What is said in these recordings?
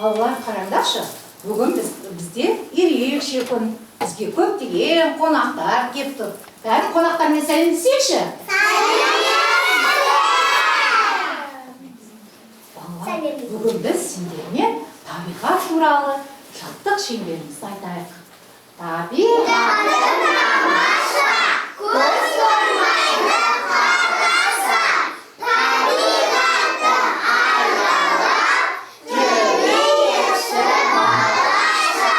Балалар, қараңдаршы, бүгін бізде ерекше күн. Бізге көптеген қонақтар кеп тұр. Бәрін қонақтармен сәлемдесейікші. Балалар, бүгін біз сендермен табиғат туралы шаттық шеңберімізді айтайық. Табиғаты тамаша, көз көрмайды қараса, табиғаты аялап, жүрейікші балаша.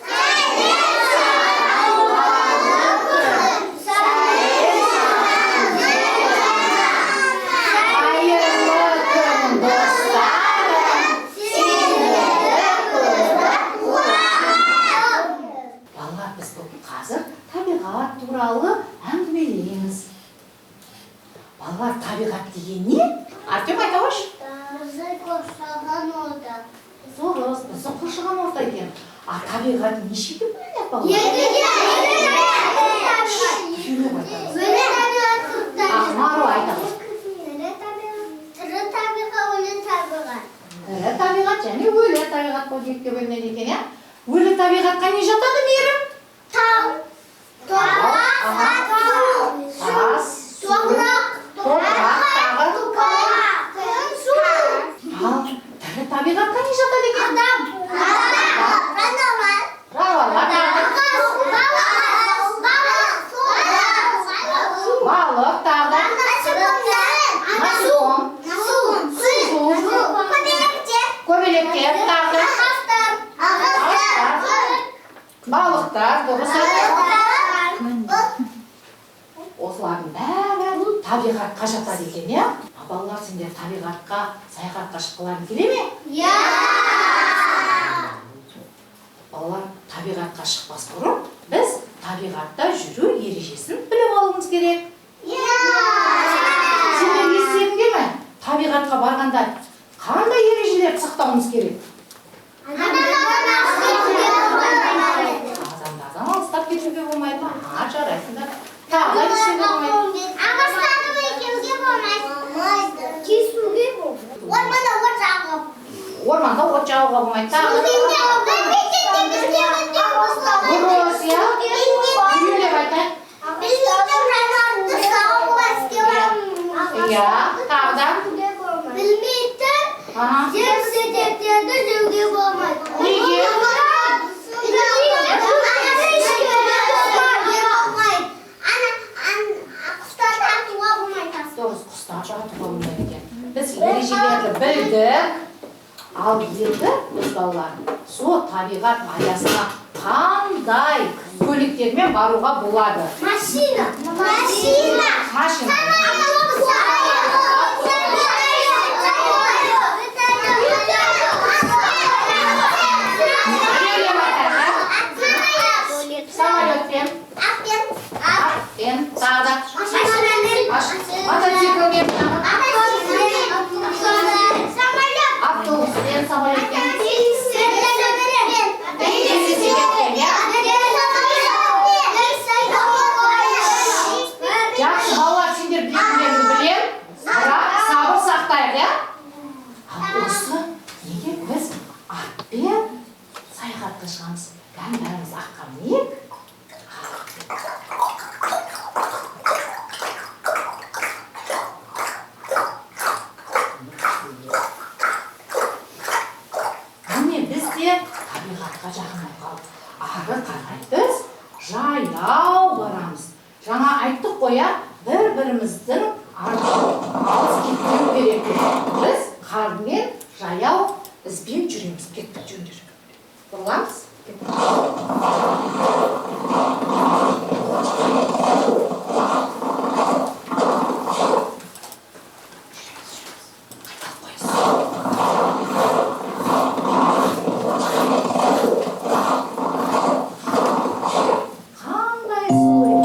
Сәлем саған барлы күн, сәлем саған жұрағым, қайырлы күн достарым, сендерді көріп қуандым. Балалар, біз бүгін қазір табиғат туралы әңгімелейміз. Балалар, табиғат деген не? Артем, айта қойшы. Бізді қоршаған орта. Дұрыс, бізді қоршаған орта екен. А табиғат нешеге бөлінеді, балалар? Өлі табиғат, құрт табиғат. Мару, айта қойшы. Тірі табиғат, өлі табиғат. Тірі табиғат және өлі табиғат болып екіге бөлінеді екен, иә? Өлі табиғатқа не жатады, Мейірім? Тау, топырақ, Тас, су, топырақтағы. су. Ал тірі табиғатқа не жатады екен? Балық, тағы. Көбелектер, тағы. Балықтар, дұрыс. Осылардың бәрі табиғатқа жатады екен, иә? Балалар, сендер табиғатқа, саяхатқа шыққыларың келе ме? Балалар, табиғатқа шықпас бұрын біз табиғатта жүру ережесін біліп алуымыз керек. Сендер естігіңдер ме? Табиғатқа барғанда қандай ережелерді сақтауымыз керек? Адамдардан алыстап кетуге болмайды ма? Жарайсыңдар. Тағы да кетуге болмайды. Ағаштарды екеуге болмайды. Кесуге болмайды. Орманда от жағып. Орманда от жағуға болмайды. Дұрыс, иә? Үйілеп айтайық. Иә, тағы да. Білмейтін жер сетектерді жеуге болмайды. Неге? Құстарды атуға болмайды. Дұрыс, құстарды атуға болмайды екен. Біз ережелерді білдік. Ал енді біз балалар сол табиғат аясына қандай көліктермен баруға болады? Машина. Самолетпен, атпен, тағы да мотоциклмен, автобуспен, самолетпен, жақсы балалар, сендер білетіндеріңді білем, бірақ сабыр сақтайық, иә? Осы неге біз атпен саяхатқа шығамыз? Бәріміз атқа мінейік. Міне біз де табиғатқа жақындап қалдық. Ары қарай біз жаяу барамыз. Жаңа айттық қой, бір-біріміздің алыс кетпеу керек. Біз қармен жаяу ізбен жүреміз. Кеттік, жүріңдер. Бұрыламыз. Қандай сұлу еді.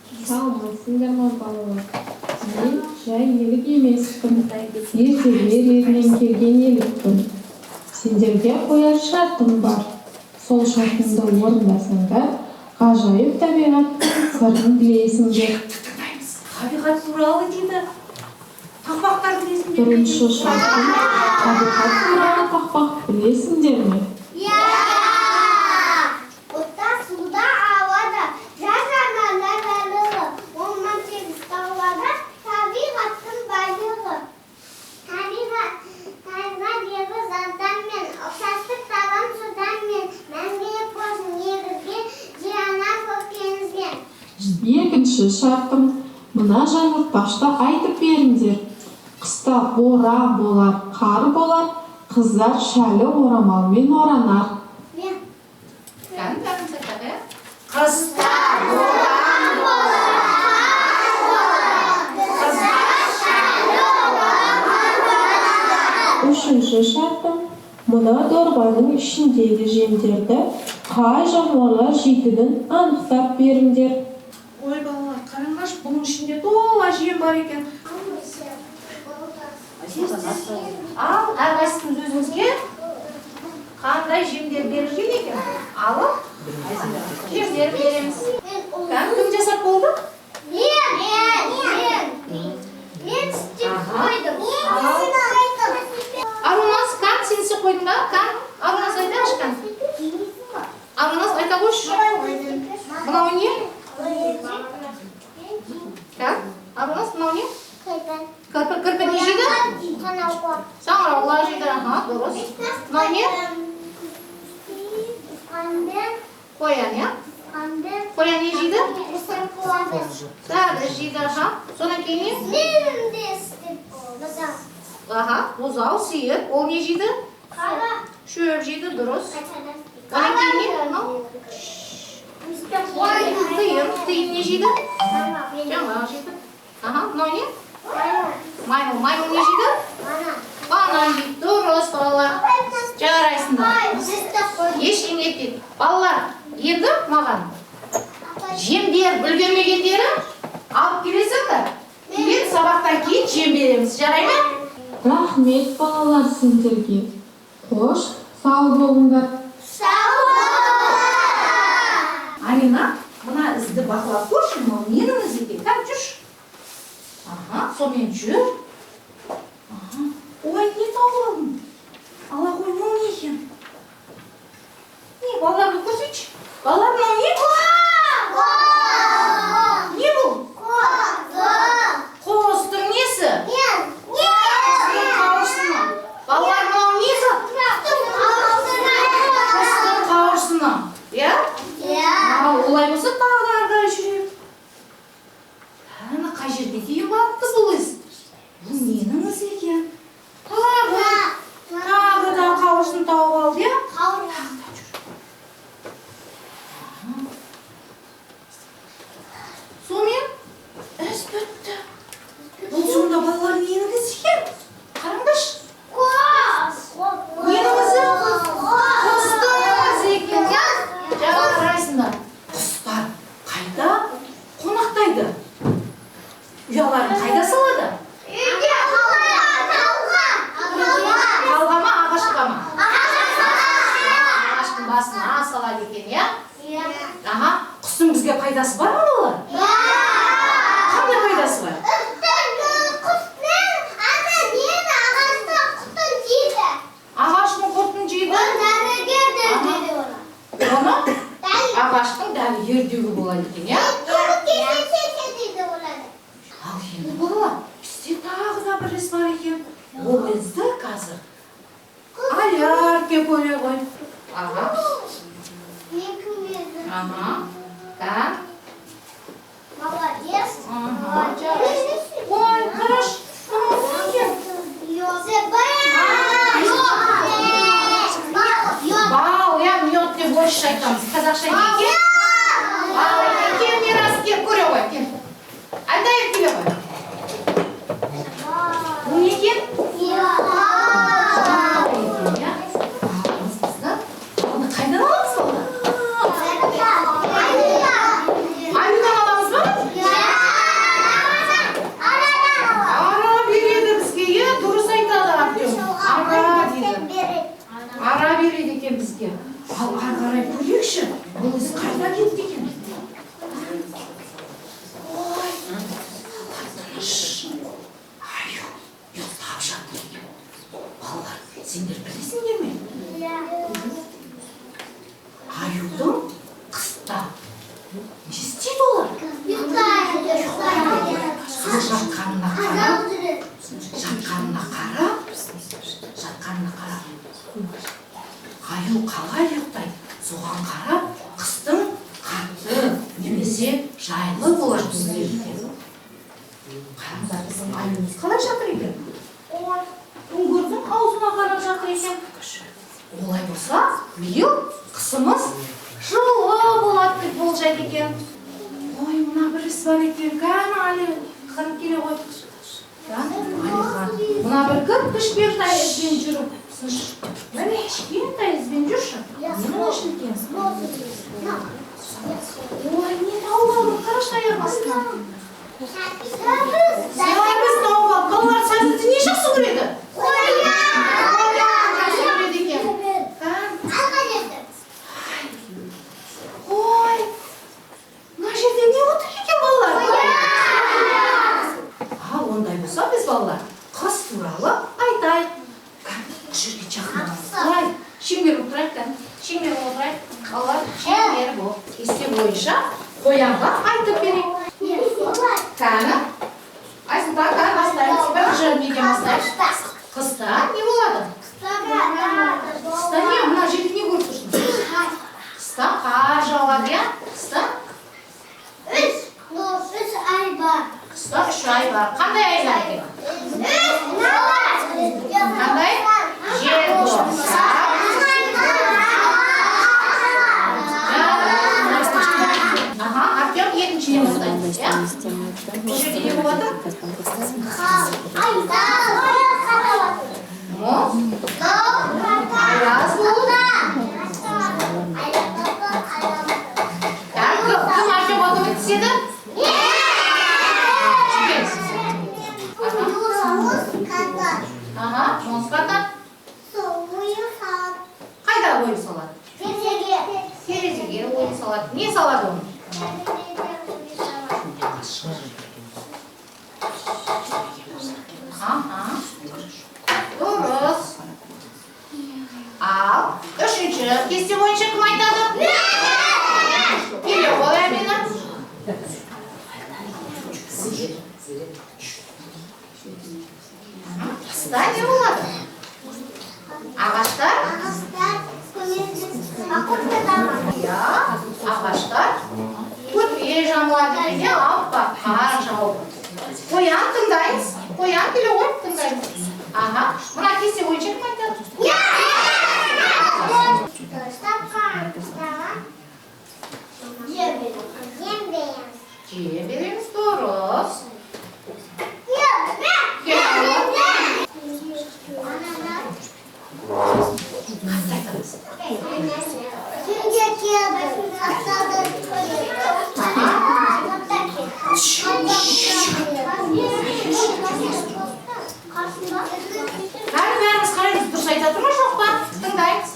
Саламатсыңдар ма балалар? Мен жай елік емеспін. Ертелер ерінен келген елікпін. Сендерге қояр шартым бар. Сол шартымды орындасаңдар, ғажайып табиғаттың сырын білесіңдер. Табиғат туралы дейді. Тақпақтар білесіңдер. Бірінші шартым табиғат туралы тақпақ білесіңдер ме? Отта, суда, ауада, жаз-жанарда байлығы, орман тегіс тауларда табиғаттың байлығы. Табиғат егіз аздан мен, ұқсастық табам судан мен, мәңгілік болсын негізген, жиранар көкенізден. Екінші шартым, мына жаңылтпашты айтып беріңдер. Қыста боран болар, қар болар, қыздар шәлі орамалмен оранар. Қыста боран болар, қар болар, қыздар шәлі орамалмен. Үшінші шартым, мына дорбаның ішіндегі жемдерді қай жануарлар жейтінін анықтап беріңдер. Ой балалар, қараңдаршы, бұның ішінде тола жем бар екен. Ал, әрқайсыңыз өзіңізге қандай жемдер берілген екен? Алып, жемдер береміз. Кім жасап болды? Мен істеп қойдым. Арунас, кән сен істеп қойдың ба? Кән, Арунас айтайықшы кән. Арунас айта қойшы. Мынау не? Кән, Арунас, мынау не? Кірпі не жейді? Саңырауқлар жейді, дұрыс. Мынау не? Қоян, я? Қоян не жейді? Сәрді жейді, содан кейін не? Бұзау, сиыр, ол не жейді? Шөп жейді, дұрыс. Одан кейін не? Тиын не жейді? Жаңғақ жейді. Мынау не? Маймыл не жейді? Банан жейді, дұрыс балалар. Жарайсыңдар. Ештеңе етпейді. Балалар, енді маған жемдер бүлгермегендері алып келесіңдер. Кейін сабақтан кейін жем береміз. Жарай ма? Рахмет балалар сендерге. Қош, сау болыңдар. Арина, мына ізді бақылап көрші, менің ізі екен. Кәп жүрші. Сонымен жүр. Ой, не тауып алдың? Алла қой, мынау не екен? Не, балаларды көрсетші. Балалар, мынау не? Не бұл? Қостың несі? Қостың қауырсыны. Балалар, мынау несі? Қостың қауырсыны. Я? Олай болса тағы арқылай жүрейік. Қай жерге дейін барыпты бұл із? Бұл ненің ізі екен? Тағы да қауырсын тауып алды, я? Сонымен іс бітті. Бұл сонда балалар ненің ізі екен? Қараңдаршы. Ненің ізі? Құстың ізі екен, я? Жарайсыңдар. Құстар қайда қонақтайды? Ұяларын қайда салады? Талға ма, ағашқа ма? Ағаштың басына салады екен, я? Құстың бізге пайдасы бар ма балалар? Қандай пайдасы бар? Ағаштың құртын жейді? Оны ағаштың дәрігер деуге болады екен, я? Ал енді балалар, бізде тағы да бір іс бар екен. Ол ізді қазір алярке көре ғой. Так. Молодец. Ой, қараш. Бау, я мед деп орысша айтамыз. Қазақша не екен? Бау екен, Жатқанына қарап, аю қалай ұйықтайды, соған қарап, қыстың қатты немесе жайлы болады біздер екен. Қараңдар, біздің аюымыз қалай жатыр екен? Үңгірдің аузына қарап жатыр екен. Олай болса, биыл қысымыз жылы болады деп болжайды екен. Ой, мына бір іс бар екен, кәні әлі қырып келе ғой. Мына бір кішкентай ізбен жүріп, міне кішкентай ізбен жүрші. Нені ішілген? Ой, не тауып алып, қарашы аяқ астынан. Сәбіз тауып алып, балалар сәбізді не жақсы көреді? Ой, мына жерде не отыр екен балалар? Ондай болса біз балалар қыс туралы айтайық. Жерге жақындамыз. Шеңбер отырайық. Шеңбер отырайық. Балалар шеңбер бұл. Кесте бойынша қоянға айтып берейік. Кәні? Айсұлтан, кәні бастаймыз. Бір жыр неден бастаймыз? Қыста не болады? Қыста не? Мына жерде не көріп тұрсың? Қыста қар жауады, я? Қыста? 3 ай бар. Қыста 3 ай бар. Қандай айлар екен? Қандай? Желтоқсан. Артем екіншіден бастаймыз, я? Бұл жерде не болады? Аяз болды. Кім Артем отып өтседі? Мұз қатар. Қайда ойын салады? Терезеге ойын салады. Не салады оны? Дұрыс. Ал, үшінші кесте бойынша кім айтады? Келе ғой, Әмина. Қыста не болады? Ағаштар? Ағаштар көрпе жамылады және аппақ қар жауып. Қоян тыңдаймыз. Қоян келе ғой, тыңдаймыз. Мына кесте бойынша кім айтады? Жей береміз, дұрыс. Бәріміз қараймыз, дұрыс айтады ма жоқ па? Тыңдаймыз.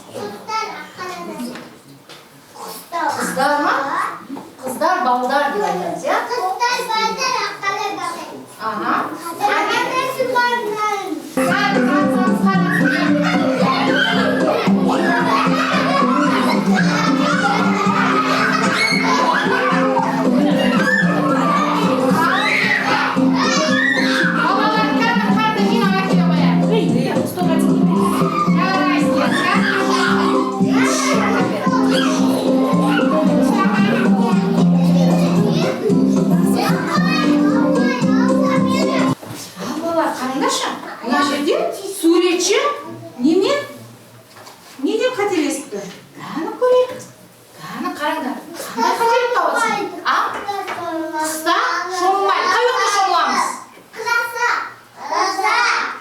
Қыздар ма? Қыздар, балдар деп айтамыз, я? Қыздар, балдар, аққалар бақай. Суретші неден қателесіпті? Кәні көрейік. Кәні қараңдар. Қандай қателік тауыпсың? Қыста шомылмайды. Қай уақытта шомыламыз?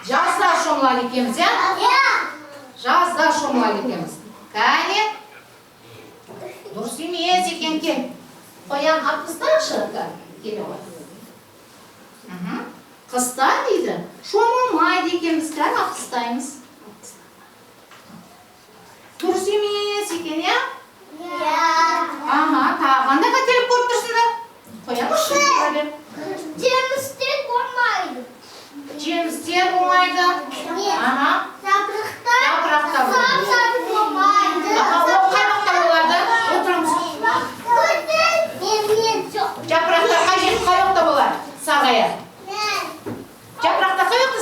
Жазда шомылады екенбіз, я? Жазда шомылады екенбіз. Кәне? Дұрыс емес екен кен. Қоян қыстайықшы. Келе ғой. Қыста дейді, шомылмайды екенбіз, кәні қыстаймыз. Дұрыс емес екен, я? Тағанда қателік көріп тұрсыңдар. Қоямыз шықпады. Жемістер болмайды. Жемістер болмайды. Жапырақтар болмайды. Болмайды. Ол қай уақытта болады? Отырамыз. Жапырақтар қай уақытта болады? Сағая. Жапырақтар қай уақытта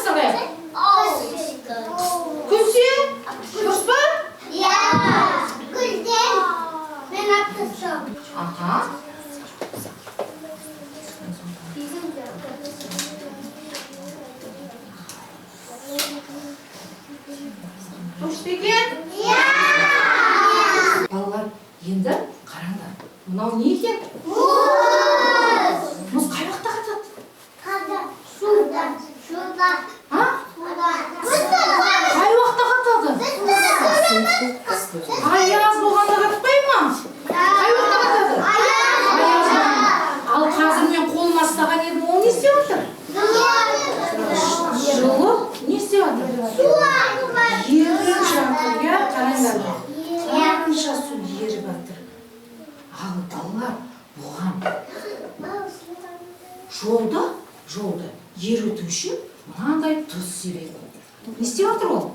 Дұрыс екен? Балалар, енді қараңдар. Мынау не екен? Мұз қай уақытта қатады? А? Қай уақытта қатады? Аяз болғанда қатпай ма? Қай уақытта қатады? Аязда. Ал қазір мен қолыма ұстаған едім, ол не істеп отыр? Жылы не істеп отыр? Еріп жатыр, иә? Қараңдар. Қанша су еріп жатыр. Ал балалар, бұған жолды еріту үшін мынандай тұз себеді. Не істеп жатыр ол?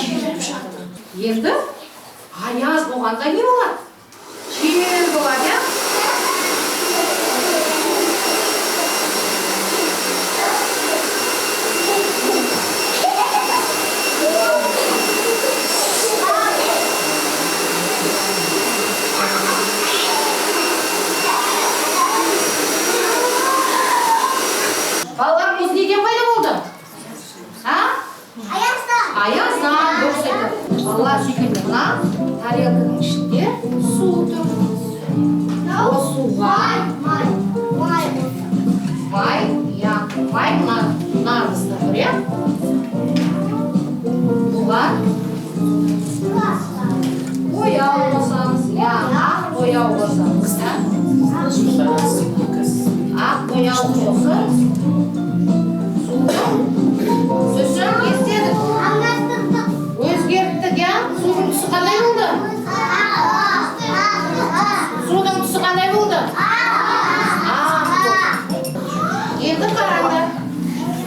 Еріп жатыр. Енді аяз болғанда не болады? Жел болады, иә? Балалар, мұз неден пайда болды? Аяздан, дұрыс айтады. Балалар, сөйткенде мына тарелканың ішінде су тұр. Ол суға май мына арасында тұр, иә? Бұған бояу қосамыз, иә, ақ бояу қосамыз. Ақ бояу қосып, сосын не істедік? Өзгерттік, иә? Судың түсі қандай болды? Судың түсі қандай болды? Енді қараңдар.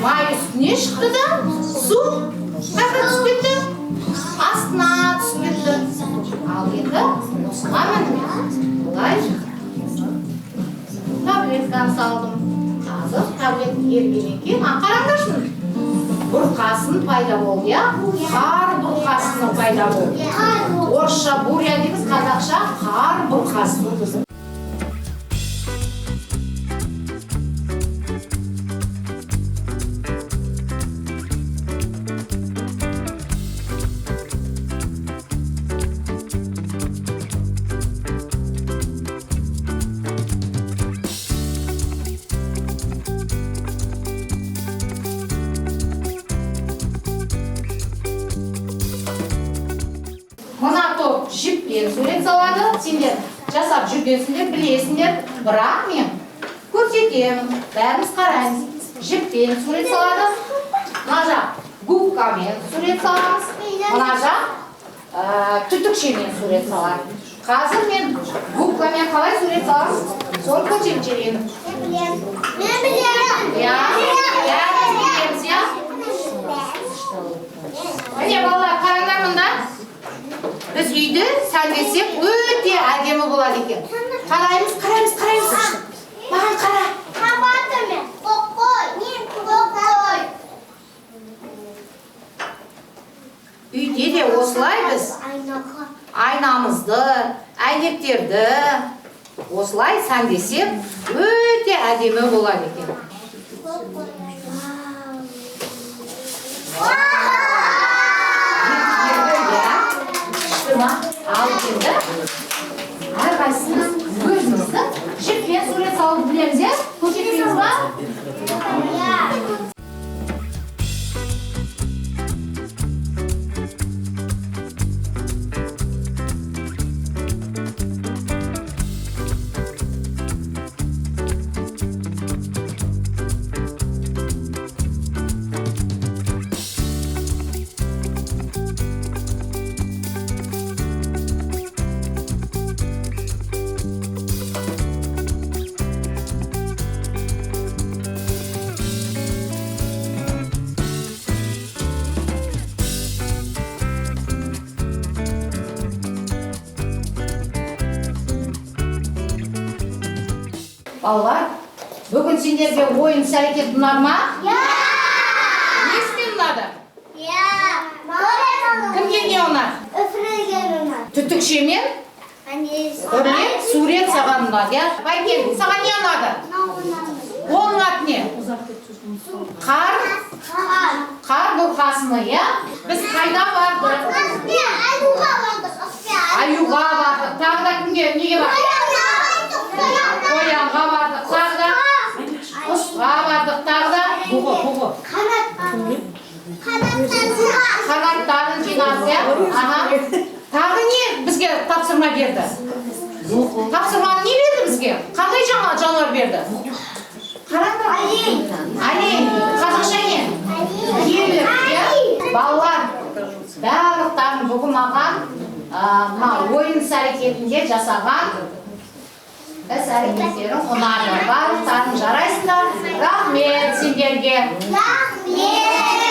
Май үстіне шықты да, су қайда түсіп кетті? Астына түсіп кетті. Ал енді осыған мініп, бұлай таблетканы салдым. Қазір таблетка ергеннен кейін, қараңдаршын. Бұрқасын пайда болды, иә? Қар бұрқасының пайда болды. Орысша буря дейміз, қазақша қар бұрқасын. Мына топ жіппен сурет салады, сендер жасап жүргенсіңдер, білесіңдер, бірақ мен көрсетемін, бәріміз қараймыз. Жіппен сурет салады, мына жақ губкамен сурет саламыз, мына жақ түтікшемен сурет салады. Қазір мен губкамен қалай сурет саламыз, сол көрсетіп жіберемін. Мен білемін. Міне балалар, қараңдар мұнда. Біз үйді сәндесек өте әдемі болады екен. Қараймыз. Маған қара. Қабатым мен. Қой. Үйде де осылай біз айнамызды, әйнектерді осылай сәндесек өте әдемі болады екен. Ал енді әрқайсымыз өзімізді жіппен сурет салып білеміз, иә? Көрсетпейміз ба? Балалар, бүгін сендерге ойын әрекет ұнады ма? Несімен ұнады? Кімге не ұнады? Түтікшемен? Сурет саған ұнады, иә? Байкен, саған не ұнады? қар бұрқасыны, иә? Біз қайда бардық? Аюға бардық. Тағы да кімге, неге бардық? Қоянға бардық. Тағы да құсқа бардық. Тағы да қанаттарын жинады, иә? Тағы не бізге тапсырма берді? Тапсырманы не берді бізге? Қандай жануар берді? Қараңдар. Олень. Қазақша не? Елік, иә? Балалар, барлықтарын бүгін маған ойын іс-әрекетінде жасаған іс-әрекеттерін ұнады. Барлықтарын жарайсыңдар. Рахмет сендерге. Рахмет.